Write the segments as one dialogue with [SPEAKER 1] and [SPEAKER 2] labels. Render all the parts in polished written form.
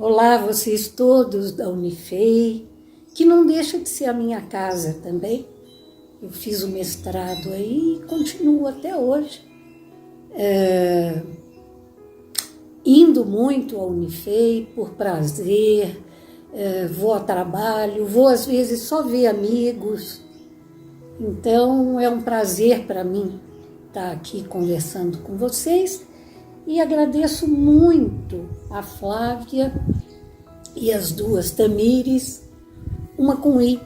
[SPEAKER 1] Olá, vocês todos da Unifei, que não deixa de ser a minha casa também. Eu fiz o mestrado aí e continuo até hoje. Indo muito à Unifei por prazer, vou a trabalho, vou às vezes só ver amigos. Então é um prazer para mim estar aqui conversando com vocês. E agradeço muito a Flávia e as duas Tamires, uma com I,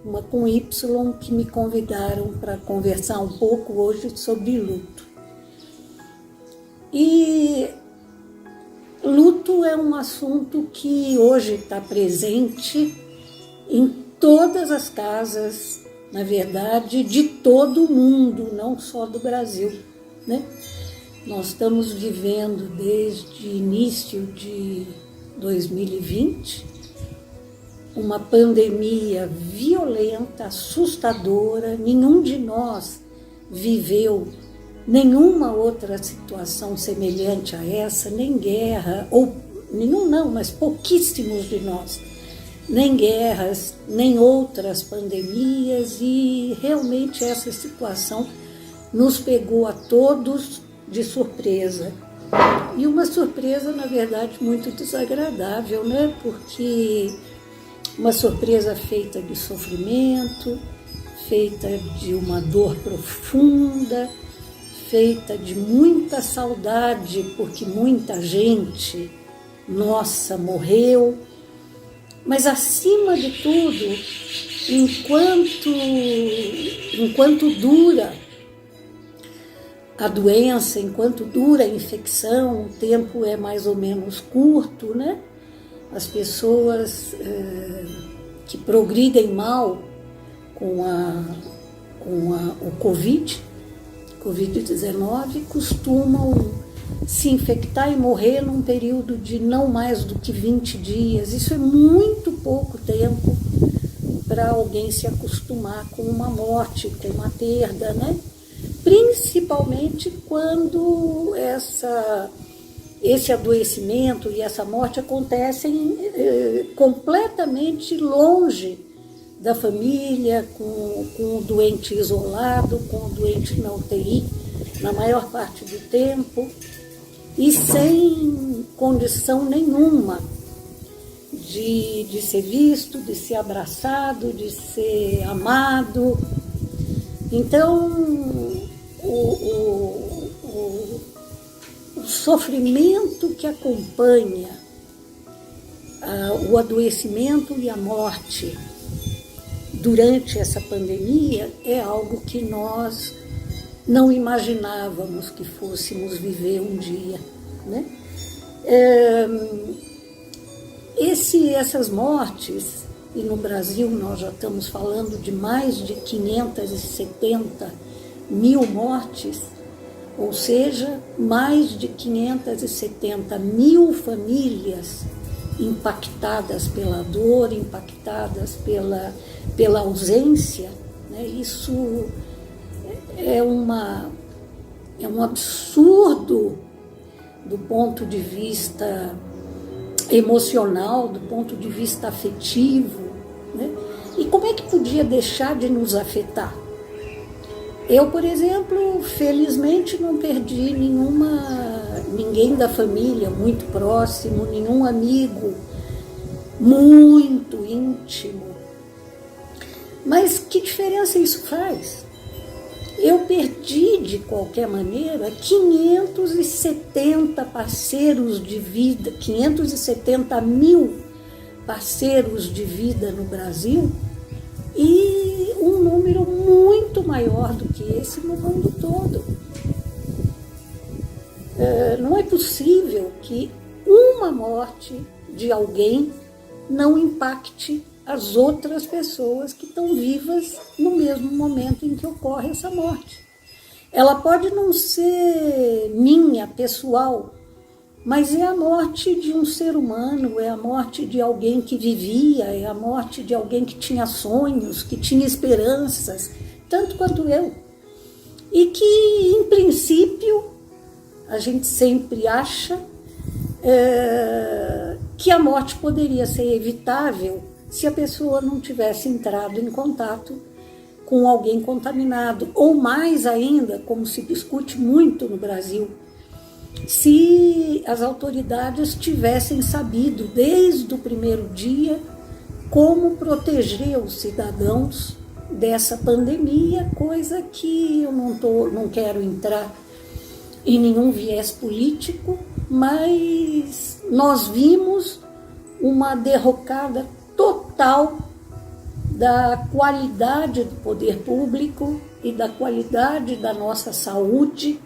[SPEAKER 1] uma com Y, que me convidaram para conversar um pouco hoje sobre luto. E luto é um assunto que hoje está presente em todas as casas, na verdade, de todo o mundo, não só do Brasil, né? Nós estamos vivendo desde início de 2020 uma pandemia violenta, assustadora. Nenhum de nós viveu nenhuma outra situação semelhante a essa, nem guerra, ou nenhum não, mas pouquíssimos de nós, nem guerras, nem outras pandemias, e realmente essa situação nos pegou a todos de surpresa. E uma surpresa, na verdade, muito desagradável, né? Porque uma surpresa feita de sofrimento, feita de uma dor profunda, feita de muita saudade, porque muita gente nossa morreu. Mas, acima de tudo, enquanto dura a doença, enquanto dura a infecção, o tempo é mais ou menos curto, né? As pessoas que progridem mal com o Covid-19 costumam se infectar e morrer num período de não mais do que 20 dias. Isso é muito pouco tempo para alguém se acostumar com uma morte, com uma perda, né? Principalmente quando esse adoecimento e essa morte acontecem completamente longe da família, com o doente isolado, com o doente na UTI, na maior parte do tempo, e sem condição nenhuma de ser visto, de ser abraçado, de ser amado. Então, o sofrimento que acompanha o adoecimento e a morte durante essa pandemia é algo que nós não imaginávamos que fôssemos viver um dia, né? Essas mortes, e no Brasil nós já estamos falando de mais de 570 mil mortes, ou seja, mais de 570 mil famílias impactadas pela dor, impactadas pela ausência, né? Isso é um absurdo do ponto de vista emocional, do ponto de vista afetivo, né? E como é que podia deixar de nos afetar? Eu, por exemplo, felizmente não perdi ninguém da família muito próximo, nenhum amigo muito íntimo. Mas que diferença isso faz? Eu perdi, de qualquer maneira, 570 parceiros de vida, 570 mil parceiros de vida no Brasil, e um número muito maior do que esse no mundo todo. Não é possível que uma morte de alguém não impacte as outras pessoas que estão vivas no mesmo momento em que ocorre essa morte. Ela pode não ser minha, pessoal, mas é a morte de um ser humano, é a morte de alguém que vivia, é a morte de alguém que tinha sonhos, que tinha esperanças, tanto quanto eu. E que, em princípio, a gente sempre acha que a morte poderia ser evitável se a pessoa não tivesse entrado em contato com alguém contaminado, ou mais ainda, como se discute muito no Brasil, se as autoridades tivessem sabido desde o primeiro dia como proteger os cidadãos dessa pandemia, coisa que eu não quero entrar em nenhum viés político, mas nós vimos uma derrocada total da qualidade do poder público e da qualidade da nossa saúde.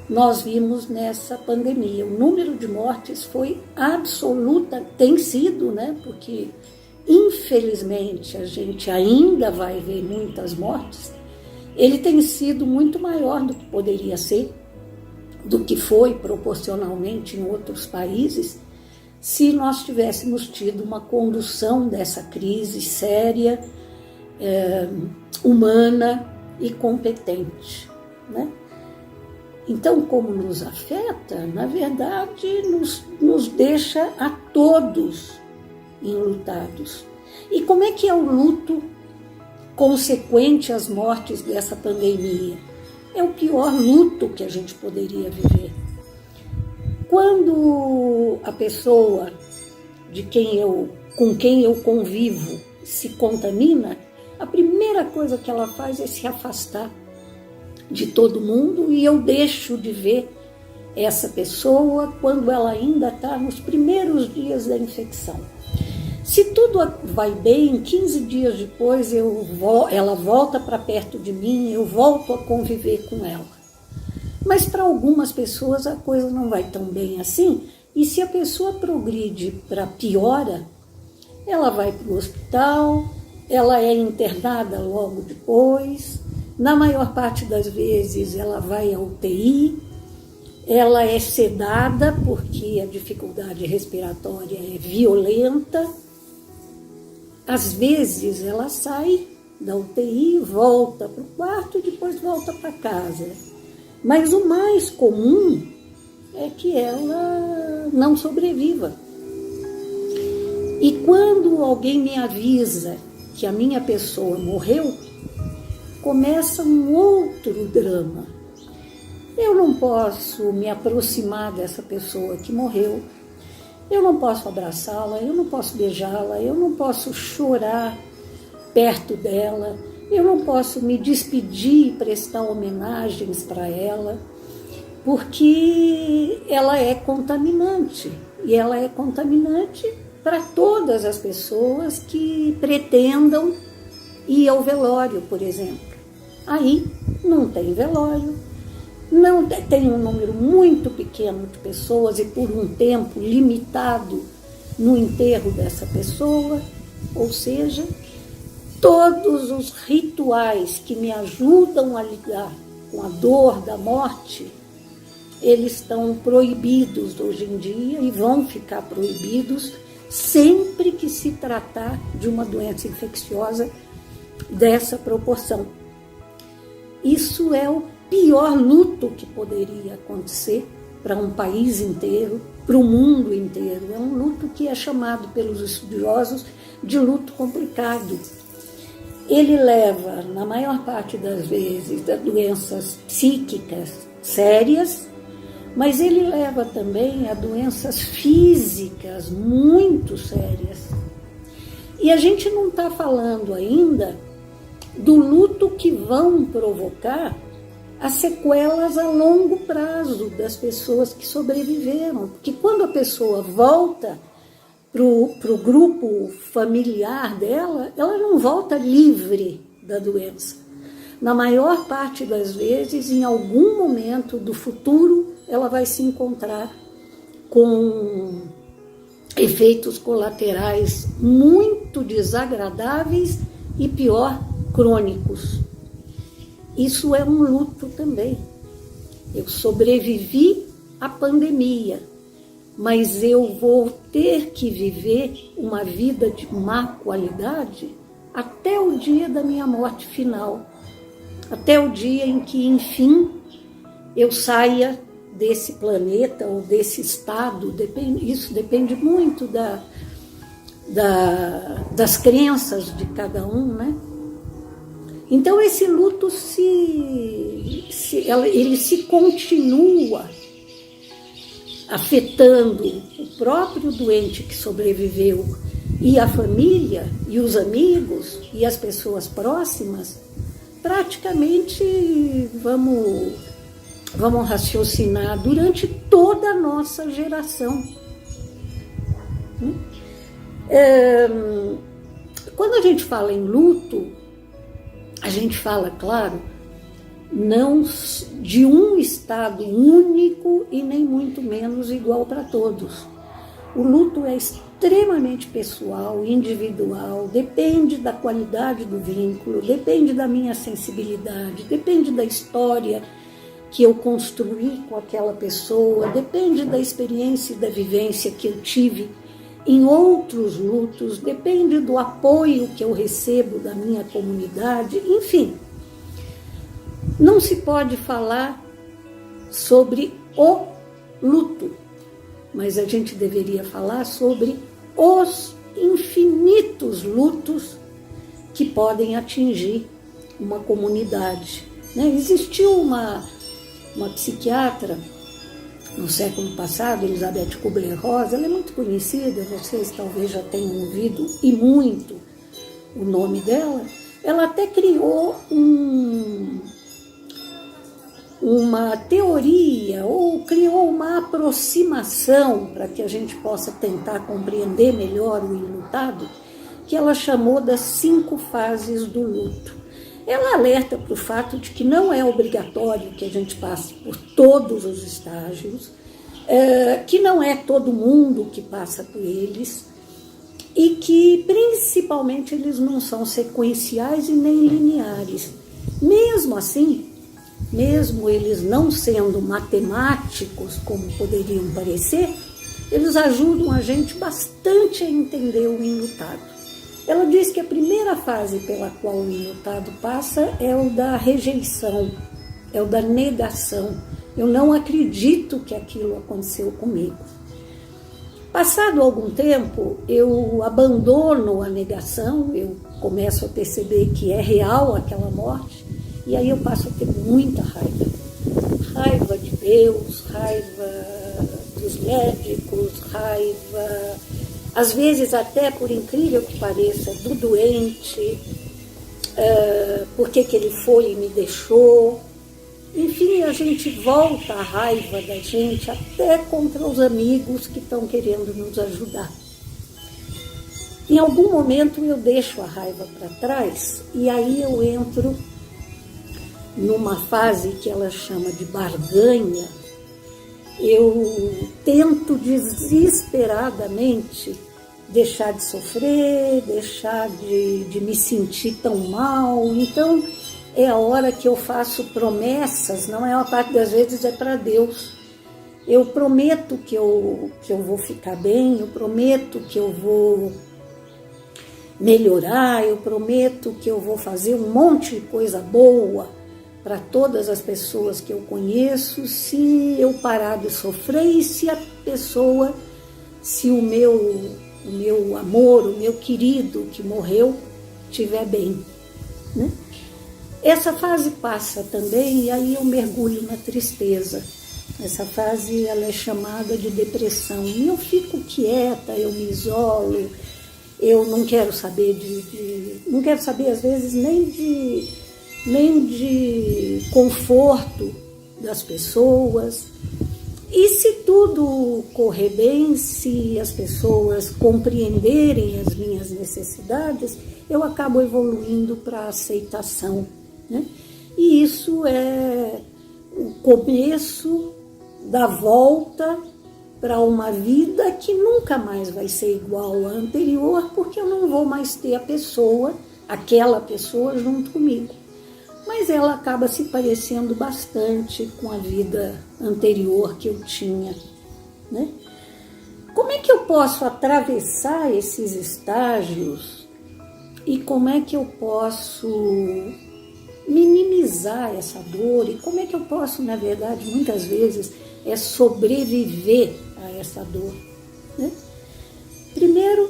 [SPEAKER 1] Nós vimos nessa pandemia. O número de mortes foi absoluta, tem sido, né? Porque infelizmente a gente ainda vai ver muitas mortes. Ele tem sido muito maior do que poderia ser, do que foi proporcionalmente em outros países, se nós tivéssemos tido uma condução dessa crise séria, humana e competente, né? Então, como nos afeta, na verdade, nos deixa a todos enlutados. E como é que é o luto consequente às mortes dessa pandemia? É o pior luto que a gente poderia viver. Quando a pessoa com quem eu convivo se contamina, a primeira coisa que ela faz é se afastar de todo mundo, e eu deixo de ver essa pessoa quando ela ainda está nos primeiros dias da infecção. Se tudo vai bem, 15 dias depois ela volta para perto de mim, eu volto a conviver com ela. Mas para algumas pessoas a coisa não vai tão bem assim, e se a pessoa progride para piora, ela vai para o hospital, ela é internada logo depois, na maior parte das vezes ela vai à UTI, ela é sedada porque a dificuldade respiratória é violenta. Às vezes ela sai da UTI, volta para o quarto e depois volta para casa. Mas o mais comum é que ela não sobreviva. E quando alguém me avisa que a minha pessoa morreu, começa um outro drama. Eu não posso me aproximar dessa pessoa que morreu, eu não posso abraçá-la, eu não posso beijá-la, eu não posso chorar perto dela, eu não posso me despedir e prestar homenagens para ela, porque ela é contaminante, e ela é contaminante para todas as pessoas que pretendam ir ao velório, por exemplo. Aí não tem velório, não tem um número muito pequeno de pessoas e por um tempo limitado no enterro dessa pessoa, ou seja, todos os rituais que me ajudam a lidar com a dor da morte, eles estão proibidos hoje em dia e vão ficar proibidos sempre que se tratar de uma doença infecciosa dessa proporção. Isso é o pior luto que poderia acontecer para um país inteiro, para o mundo inteiro. É um luto que é chamado pelos estudiosos de luto complicado. Ele leva, na maior parte das vezes, a doenças psíquicas sérias, mas ele leva também a doenças físicas muito sérias. E a gente não está falando ainda do luto que vão provocar as sequelas a longo prazo das pessoas que sobreviveram. Porque quando a pessoa volta para o grupo familiar dela, ela não volta livre da doença. Na maior parte das vezes, em algum momento do futuro, ela vai se encontrar com efeitos colaterais muito desagradáveis e, pior, crônicos. Isso é um luto também. Eu sobrevivi à pandemia, mas eu vou ter que viver uma vida de má qualidade até o dia da minha morte final, até o dia em que, enfim, eu saia desse planeta ou desse estado, isso depende muito das crenças de cada um, né? Então esse luto ele se continua afetando o próprio doente que sobreviveu e a família e os amigos e as pessoas próximas. Praticamente vamos raciocinar durante toda a nossa geração. Quando a gente fala em luto, a gente fala, claro, não de um estado único e nem muito menos igual para todos. O luto é extremamente pessoal, individual, depende da qualidade do vínculo, depende da minha sensibilidade, depende da história que eu construí com aquela pessoa, depende da experiência e da vivência que eu tive em outros lutos, depende do apoio que eu recebo da minha comunidade, enfim. Não se pode falar sobre o luto, mas a gente deveria falar sobre os infinitos lutos que podem atingir uma comunidade. Existiu uma psiquiatra no século passado, Elizabeth Kubler-Ross, ela é muito conhecida, vocês talvez já tenham ouvido e muito o nome dela. Ela até criou uma teoria ou criou uma aproximação para que a gente possa tentar compreender melhor o enlutado, que ela chamou das 5 fases do luto. Ela alerta para o fato de que não é obrigatório que a gente passe por todos os estágios, que não é todo mundo que passa por eles e que, principalmente, eles não são sequenciais e nem lineares. Mesmo assim, mesmo eles não sendo matemáticos, como poderiam parecer, eles ajudam a gente bastante a entender o enlutado. Ela diz que a primeira fase pela qual o enlutado passa é o da rejeição, é o da negação. Eu não acredito que aquilo aconteceu comigo. Passado algum tempo, eu abandono a negação, eu começo a perceber que é real aquela morte, e aí eu passo a ter muita raiva. Raiva de Deus, raiva dos médicos, raiva, às vezes até, por incrível que pareça, do doente, por que ele foi e me deixou. Enfim, a gente volta a raiva da gente até contra os amigos que estão querendo nos ajudar. Em algum momento eu deixo a raiva para trás e aí eu entro numa fase que ela chama de barganha. Eu tento desesperadamente deixar de sofrer, deixar de me sentir tão mal. Então é a hora que eu faço promessas, não é uma parte das vezes, é para Deus. Eu prometo que eu vou ficar bem, eu prometo que eu vou melhorar, eu prometo que eu vou fazer um monte de coisa boa para todas as pessoas que eu conheço, se eu parar de sofrer e se a pessoa, se o meu amor, o meu querido que morreu, estiver bem, né? Essa fase passa também e aí eu mergulho na tristeza. Essa fase ela é chamada de depressão. E eu fico quieta, eu me isolo, eu não quero saber não quero saber às vezes nem de conforto das pessoas. E se tudo correr bem, se as pessoas compreenderem as minhas necessidades, eu acabo evoluindo para a aceitação, né? E isso é o começo da volta para uma vida que nunca mais vai ser igual à anterior, porque eu não vou mais ter aquela pessoa junto comigo. Mas ela acaba se parecendo bastante com a vida anterior que eu tinha, né? Como é que eu posso atravessar esses estágios e como é que eu posso minimizar essa dor e como é que eu posso, na verdade, muitas vezes, sobreviver a essa dor, né? Primeiro,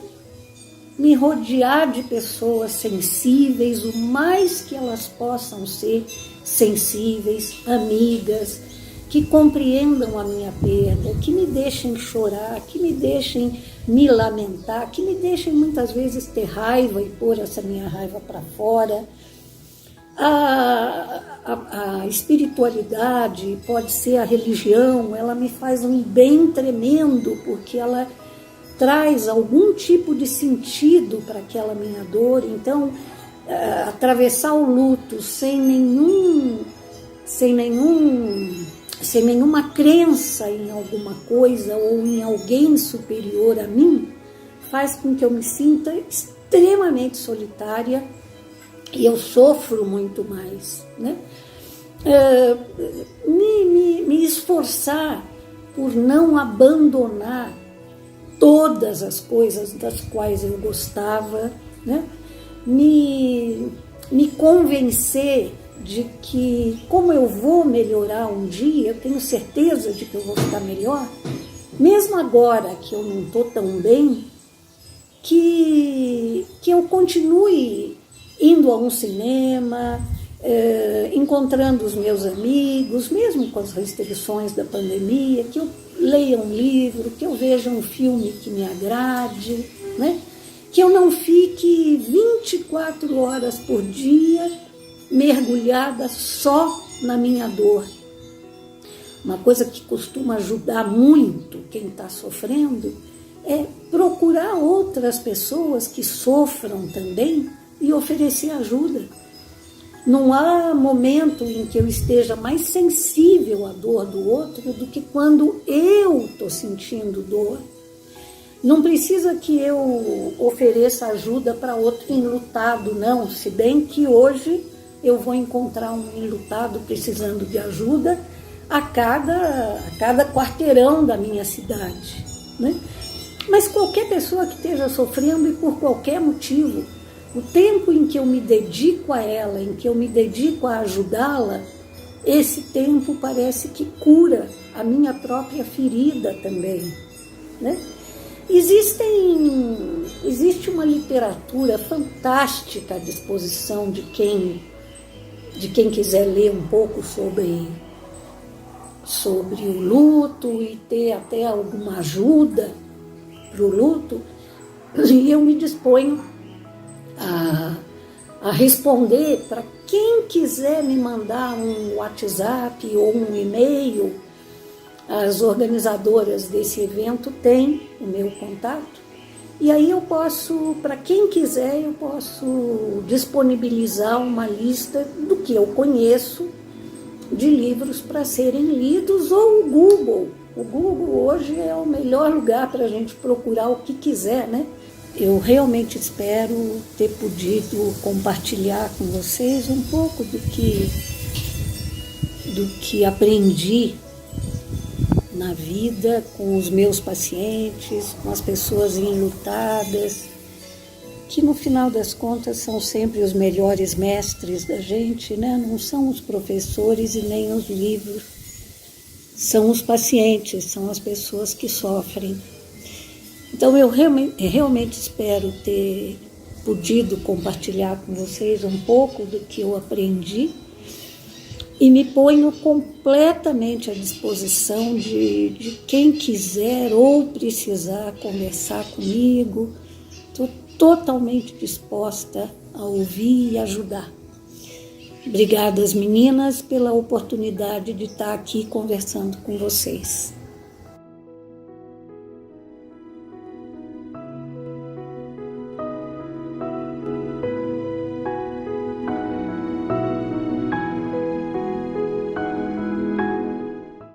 [SPEAKER 1] me rodear de pessoas sensíveis, o mais que elas possam ser sensíveis, amigas, que compreendam a minha perda, que me deixem chorar, que me deixem me lamentar, que me deixem muitas vezes ter raiva e pôr essa minha raiva para fora. A espiritualidade, pode ser a religião, ela me faz um bem tremendo, porque ela traz algum tipo de sentido para aquela minha dor. Então, atravessar o luto sem nenhuma crença em alguma coisa ou em alguém superior a mim, faz com que eu me sinta extremamente solitária e eu sofro muito mais, né? Me esforçar por não abandonar todas as coisas das quais eu gostava, né? Me convencer de que, como eu vou melhorar um dia, eu tenho certeza de que eu vou ficar melhor, mesmo agora que eu não estou tão bem, que eu continue indo a um cinema, encontrando os meus amigos, mesmo com as restrições da pandemia, que eu leia um livro, que eu veja um filme que me agrade, né? Que eu não fique 24 horas por dia mergulhada só na minha dor. Uma coisa que costuma ajudar muito quem está sofrendo é procurar outras pessoas que sofram também e oferecer ajuda. Não há momento em que eu esteja mais sensível à dor do outro do que quando eu estou sentindo dor. Não precisa que eu ofereça ajuda para outro enlutado, não. Se bem que hoje eu vou encontrar um enlutado precisando de ajuda a cada quarteirão da minha cidade, né? Mas qualquer pessoa que esteja sofrendo e por qualquer motivo, o tempo em que eu me dedico a ela, em que eu me dedico a ajudá-la, esse tempo parece que cura a minha própria ferida também, né? Existe uma literatura fantástica à disposição de quem quiser ler um pouco sobre o luto e ter até alguma ajuda para o luto, e eu me disponho a responder para quem quiser me mandar um WhatsApp ou um e-mail. As organizadoras desse evento têm o meu contato, e aí eu posso, para quem quiser, eu posso disponibilizar uma lista do que eu conheço de livros para serem lidos, ou o Google. O Google hoje é o melhor lugar para a gente procurar o que quiser, né? Eu realmente espero ter podido compartilhar com vocês um pouco do que aprendi na vida com os meus pacientes, com as pessoas enlutadas, que no final das contas são sempre os melhores mestres da gente, né? Não são os professores e nem os livros, são os pacientes, são as pessoas que sofrem. Então eu realmente espero ter podido compartilhar com vocês um pouco do que eu aprendi e me ponho completamente à disposição de quem quiser ou precisar conversar comigo. Estou totalmente disposta a ouvir e ajudar. Obrigada, meninas, pela oportunidade de estar aqui conversando com vocês.